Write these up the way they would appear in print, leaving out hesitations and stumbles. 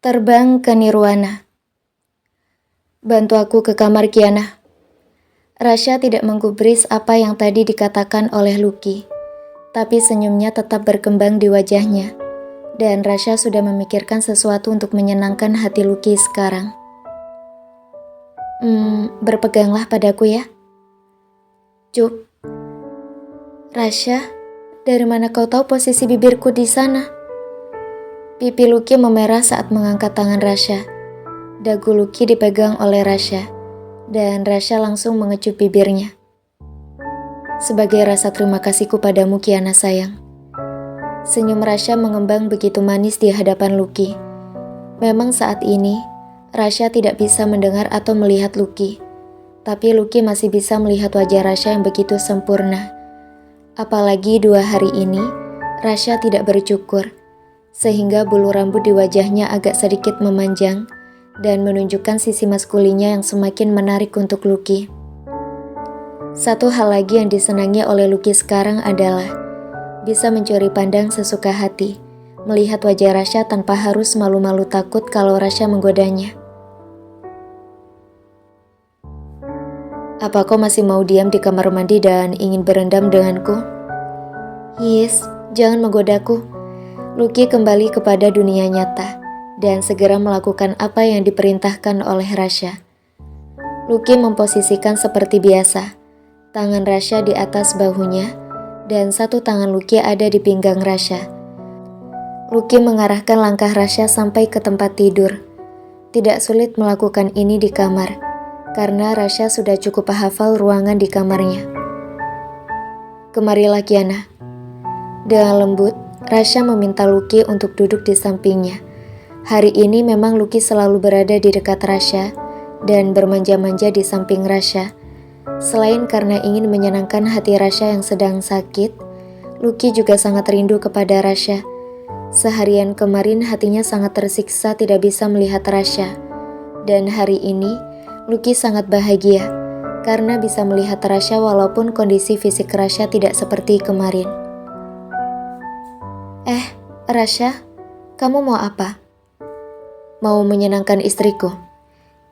Terbang ke Nirwana. Bantu aku ke kamar Kiana. Rasha tidak menggubris apa yang tadi dikatakan oleh Lucky, tapi senyumnya tetap berkembang di wajahnya, dan Rasha sudah memikirkan sesuatu untuk menyenangkan hati Lucky sekarang. Berpeganglah padaku ya. Cup. Rasha, dari mana kau tahu posisi bibirku di sana? Pipi Lucky memerah saat mengangkat tangan Rasha. Dagu Lucky dipegang oleh Rasha, dan Rasha langsung mengecup bibirnya. Sebagai rasa terima kasihku padamu Kiana sayang. Senyum Rasha mengembang begitu manis di hadapan Lucky. Memang saat ini, Rasha tidak bisa mendengar atau melihat Lucky. Tapi Lucky masih bisa melihat wajah Rasha yang begitu sempurna. Apalagi 2 hari ini, Rasha tidak bercukur, sehingga bulu rambut di wajahnya agak sedikit memanjang dan menunjukkan sisi maskulinnya yang semakin menarik untuk Lucky. Satu hal lagi yang disenangi oleh Lucky sekarang adalah bisa mencuri pandang sesuka hati, melihat wajah Rasha tanpa harus malu-malu takut kalau Rasha menggodanya. Apa kau masih mau diam di kamar mandi dan ingin berendam denganku? Yes, jangan menggodaku. Lucky kembali kepada dunia nyata dan segera melakukan apa yang diperintahkan oleh Rasha. Lucky memposisikan seperti biasa, tangan Rasha di atas bahunya dan satu tangan Lucky ada di pinggang Rasha. Lucky mengarahkan langkah Rasha sampai ke tempat tidur. Tidak sulit melakukan ini di kamar, karena Rasha sudah cukup hafal ruangan di kamarnya. Kemarilah Kiana. Dengan lembut, Rasha meminta Lucky untuk duduk di sampingnya. Hari ini memang Lucky selalu berada di dekat Rasha dan bermanja-manja di samping Rasha. Selain karena ingin menyenangkan hati Rasha yang sedang sakit, Lucky juga sangat rindu kepada Rasha. Seharian kemarin hatinya sangat tersiksa tidak bisa melihat Rasha. Dan hari ini, Lucky sangat bahagia karena bisa melihat Rasha walaupun kondisi fisik Rasha tidak seperti kemarin. Rasha, kamu mau apa? Mau menyenangkan istriku,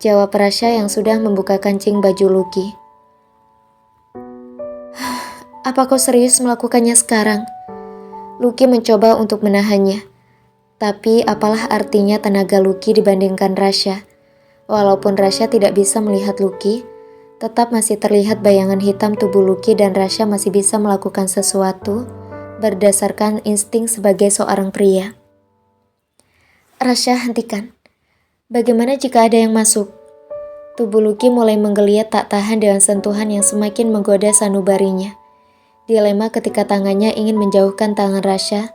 jawab Rasha yang sudah membuka kancing baju Lucky. Apa kau serius melakukannya sekarang? Lucky mencoba untuk menahannya. Tapi apalah artinya tenaga Lucky dibandingkan Rasha? Walaupun Rasha tidak bisa melihat Lucky, tetap masih terlihat bayangan hitam tubuh Lucky dan Rasha masih bisa melakukan sesuatu berdasarkan insting sebagai seorang pria. Rasha, hentikan. Bagaimana jika ada yang masuk? Tubuh Lucky mulai menggeliat tak tahan dengan sentuhan yang semakin menggoda sanubarinya. Dilema ketika tangannya ingin menjauhkan tangan Rasha,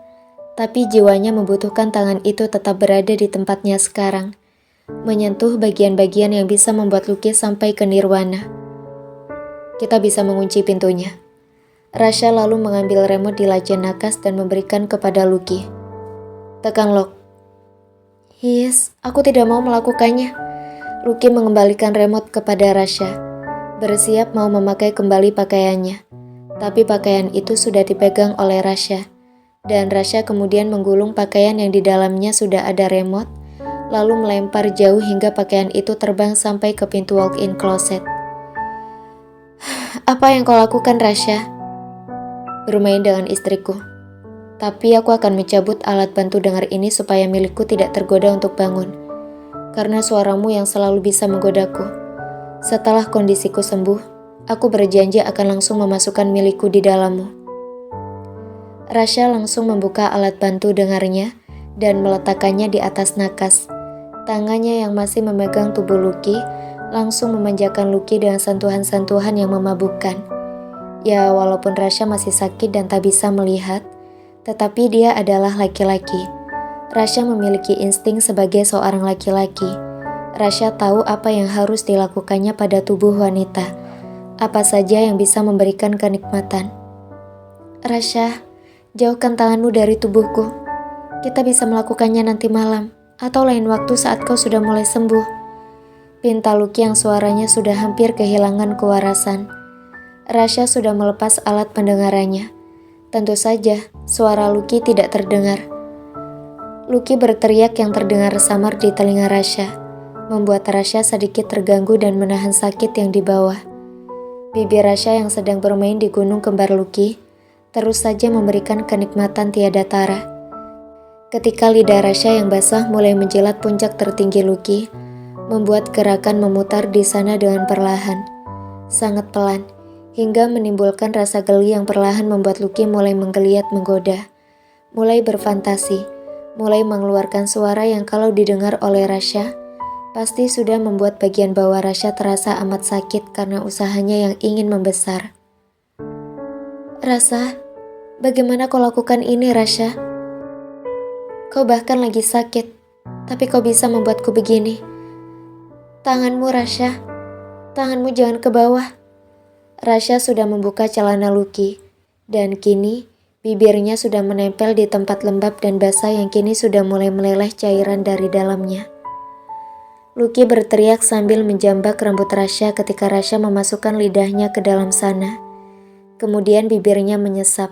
tapi jiwanya membutuhkan tangan itu tetap berada di tempatnya sekarang, menyentuh bagian-bagian yang bisa membuat Lucky sampai ke Nirwana. Kita bisa mengunci pintunya. Rasha lalu mengambil remote di laci nakas dan memberikan kepada Lucky. Tekan lock. Yes, aku tidak mau melakukannya. Lucky mengembalikan remote kepada Rasha, bersiap mau memakai kembali pakaiannya. Tapi pakaian itu sudah dipegang oleh Rasha, dan Rasha kemudian menggulung pakaian yang di dalamnya sudah ada remote, lalu melempar jauh hingga pakaian itu terbang sampai ke pintu walk-in closet. Apa yang kau lakukan, Rasha? Bermain dengan istriku. Tapi aku akan mencabut alat bantu dengar ini supaya milikku tidak tergoda untuk bangun. Karena suaramu yang selalu bisa menggodaku. Setelah kondisiku sembuh, aku berjanji akan langsung memasukkan milikku di dalammu. Rasha langsung membuka alat bantu dengarnya dan meletakkannya di atas nakas. Tangannya yang masih memegang tubuh Lucky langsung memanjakan Lucky dengan sentuhan-sentuhan yang memabukkan. Ya, walaupun Rasha masih sakit dan tak bisa melihat, tetapi dia adalah laki-laki. Rasha memiliki insting sebagai seorang laki-laki. Rasha tahu apa yang harus dilakukannya pada tubuh wanita. Apa saja yang bisa memberikan kenikmatan. Rasha, jauhkan tanganmu dari tubuhku. Kita bisa melakukannya nanti malam, atau lain waktu saat kau sudah mulai sembuh. Pinta Lucky yang suaranya sudah hampir kehilangan kewarasan. Rasha sudah melepas alat pendengarannya. Tentu saja, suara Lucky tidak terdengar. Lucky berteriak yang terdengar samar di telinga Rasya, membuat Rasya sedikit terganggu dan menahan sakit yang di bawah. Bibir Rasya yang sedang bermain di gunung kembar Lucky terus saja memberikan kenikmatan tiada tara. Ketika lidah Rasya yang basah mulai menjilat puncak tertinggi Lucky, membuat gerakan memutar di sana dengan perlahan, sangat pelan, hingga menimbulkan rasa geli yang perlahan membuat Lucky mulai menggeliat menggoda, mulai berfantasi, mulai mengeluarkan suara yang kalau didengar oleh Rasya, pasti sudah membuat bagian bawah Rasya terasa amat sakit karena usahanya yang ingin membesar. "Rasa, bagaimana kau lakukan ini, Rasya? Kau bahkan lagi sakit, tapi kau bisa membuatku begini. Tanganmu, Rasya, tanganmu jangan ke bawah." Rasya sudah membuka celana Lucky, dan kini bibirnya sudah menempel di tempat lembab dan basah yang kini sudah mulai meleleh cairan dari dalamnya. Lucky berteriak sambil menjambak rambut Rasya ketika Rasya memasukkan lidahnya ke dalam sana. Kemudian bibirnya menyesap,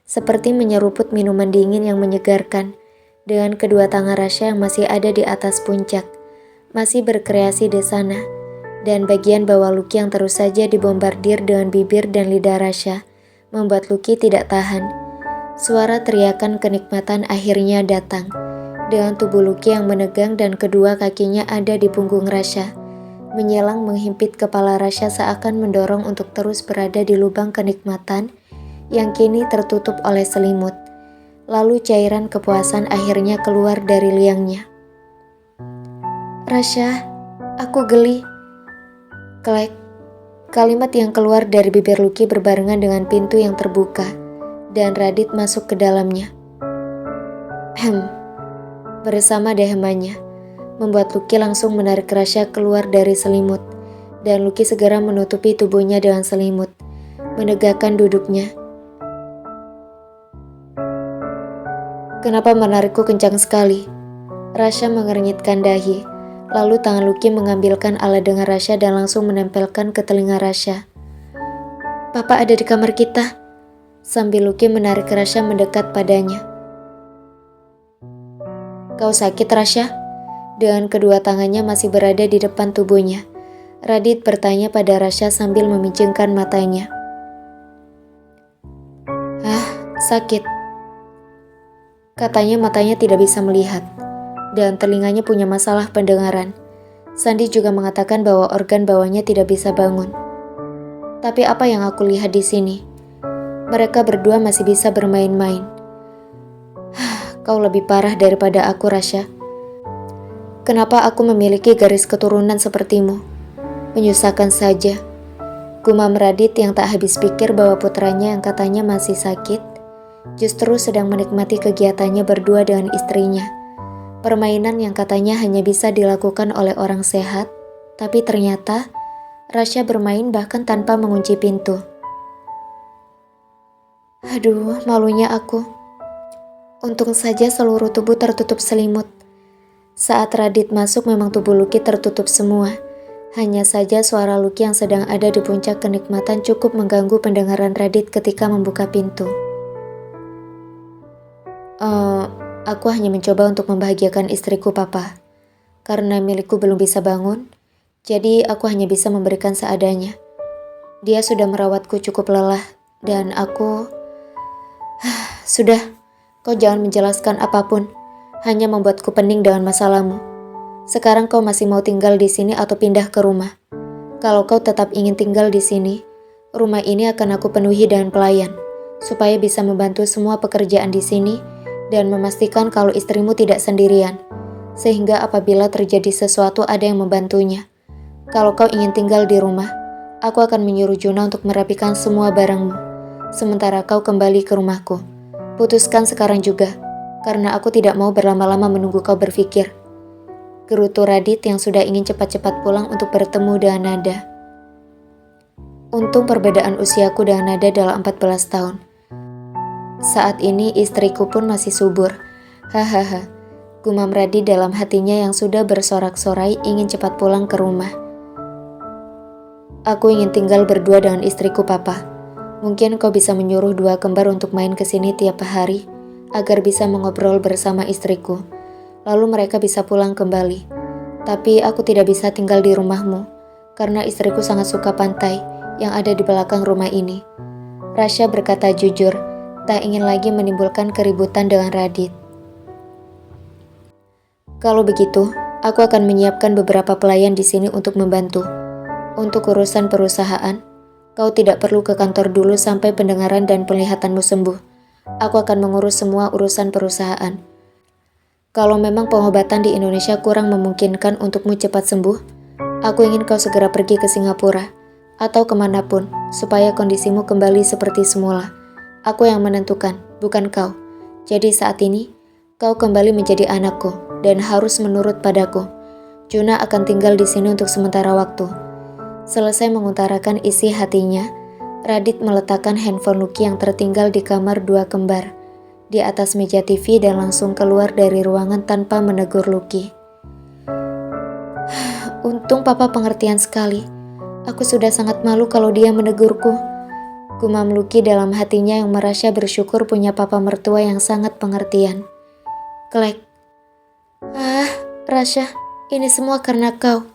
seperti menyeruput minuman dingin yang menyegarkan, dengan kedua tangan Rasya yang masih ada di atas puncak, masih berkreasi di sana, dan bagian bawah Lucky yang terus saja dibombardir dengan bibir dan lidah Rasya, membuat Lucky tidak tahan. Suara teriakan kenikmatan akhirnya datang, dengan tubuh Lucky yang menegang dan kedua kakinya ada di punggung Rasya, menyelang menghimpit kepala Rasya seakan mendorong untuk terus berada di lubang kenikmatan yang kini tertutup oleh selimut. Lalu cairan kepuasan akhirnya keluar dari liangnya. "Rasya, aku geli." Klek, kalimat yang keluar dari bibir Lucky berbarengan dengan pintu yang terbuka, dan Radit masuk ke dalamnya. Bersama dehemannya, membuat Lucky langsung menarik Rasya keluar dari selimut, dan Lucky segera menutupi tubuhnya dengan selimut, menegakkan duduknya. "Kenapa menarikku kencang sekali?" Rasya mengernyitkan dahi, lalu tangan Lucky mengambilkan alat dengar Rasya dan langsung menempelkan ke telinga Rasya. "Papa ada di kamar kita," sambil Lucky menarik Rasya mendekat padanya. "Kau sakit, Rasya?" Dengan kedua tangannya masih berada di depan tubuhnya, Radit bertanya pada Rasya sambil memicingkan matanya. Sakit," katanya. Matanya tidak bisa melihat, dan telinganya punya masalah pendengaran. Sandi juga mengatakan bahwa organ bawahnya tidak bisa bangun. Tapi apa yang aku lihat di sini? Mereka berdua masih bisa bermain-main. Kau lebih parah daripada aku, Rasya. Kenapa aku memiliki garis keturunan sepertimu? Menyusahkan saja. Gumam Radit yang tak habis pikir bahwa putranya yang katanya masih sakit, justru sedang menikmati kegiatannya berdua dengan istrinya. Permainan yang katanya hanya bisa dilakukan oleh orang sehat, tapi ternyata Rasya bermain bahkan tanpa mengunci pintu. Aduh, malunya aku. Untung saja seluruh tubuh tertutup selimut. Saat Radit masuk memang tubuh Lucky tertutup semua. Hanya saja suara Lucky yang sedang ada di puncak kenikmatan cukup mengganggu pendengaran Radit ketika membuka pintu. Aku hanya mencoba untuk membahagiakan istriku, Papa. Karena milikku belum bisa bangun, jadi aku hanya bisa memberikan seadanya. Dia sudah merawatku cukup lelah, dan aku... Sudah, kau jangan menjelaskan apapun, hanya membuatku pening dengan masalahmu. Sekarang kau masih mau tinggal di sini atau pindah ke rumah? Kalau kau tetap ingin tinggal di sini, rumah ini akan aku penuhi dengan pelayan, supaya bisa membantu semua pekerjaan di sini dan memastikan kalau istrimu tidak sendirian, sehingga apabila terjadi sesuatu ada yang membantunya. Kalau kau ingin tinggal di rumah, aku akan menyuruh Juna untuk merapikan semua barangmu, sementara kau kembali ke rumahku. Putuskan sekarang juga, karena aku tidak mau berlama-lama menunggu kau berpikir. Gerutu Radit yang sudah ingin cepat-cepat pulang untuk bertemu dengan Nada. Untung perbedaan usiaku dengan Nada dalam 14 tahun. Saat ini istriku pun masih subur. Hahaha, gumam Radit dalam hatinya yang sudah bersorak-sorai ingin cepat pulang ke rumah. Aku ingin tinggal berdua dengan istriku, Papa. Mungkin kau bisa menyuruh dua kembar untuk main ke sini tiap hari, agar bisa mengobrol bersama istriku. lalu mereka bisa pulang kembali. Tapi aku tidak bisa tinggal di rumahmu, karena istriku sangat suka pantai yang ada di belakang rumah ini. Rasya berkata jujur, tak ingin lagi menimbulkan keributan dengan Radit. Kalau begitu, aku akan menyiapkan beberapa pelayan di sini untuk membantu. Untuk urusan perusahaan, kau tidak perlu ke kantor dulu sampai pendengaran dan penglihatanmu sembuh. Aku akan mengurus semua urusan perusahaan. Kalau memang pengobatan di Indonesia kurang memungkinkan untukmu cepat sembuh, aku ingin kau segera pergi ke Singapura atau kemanapun supaya kondisimu kembali seperti semula. Aku yang menentukan, bukan kau. Jadi saat ini, kau kembali menjadi anakku dan harus menurut padaku. Juna akan tinggal di sini untuk sementara waktu. Selesai mengutarakan isi hatinya, Radit meletakkan handphone Lucky yang tertinggal di kamar dua kembar di atas meja TV dan langsung keluar dari ruangan tanpa menegur Lucky. Untung papa pengertian sekali. Aku sudah sangat malu kalau dia menegurku. Gumam Lucky dalam hatinya yang merasa bersyukur punya papa mertua yang sangat pengertian. Klek. Rasya, ini semua karena kau.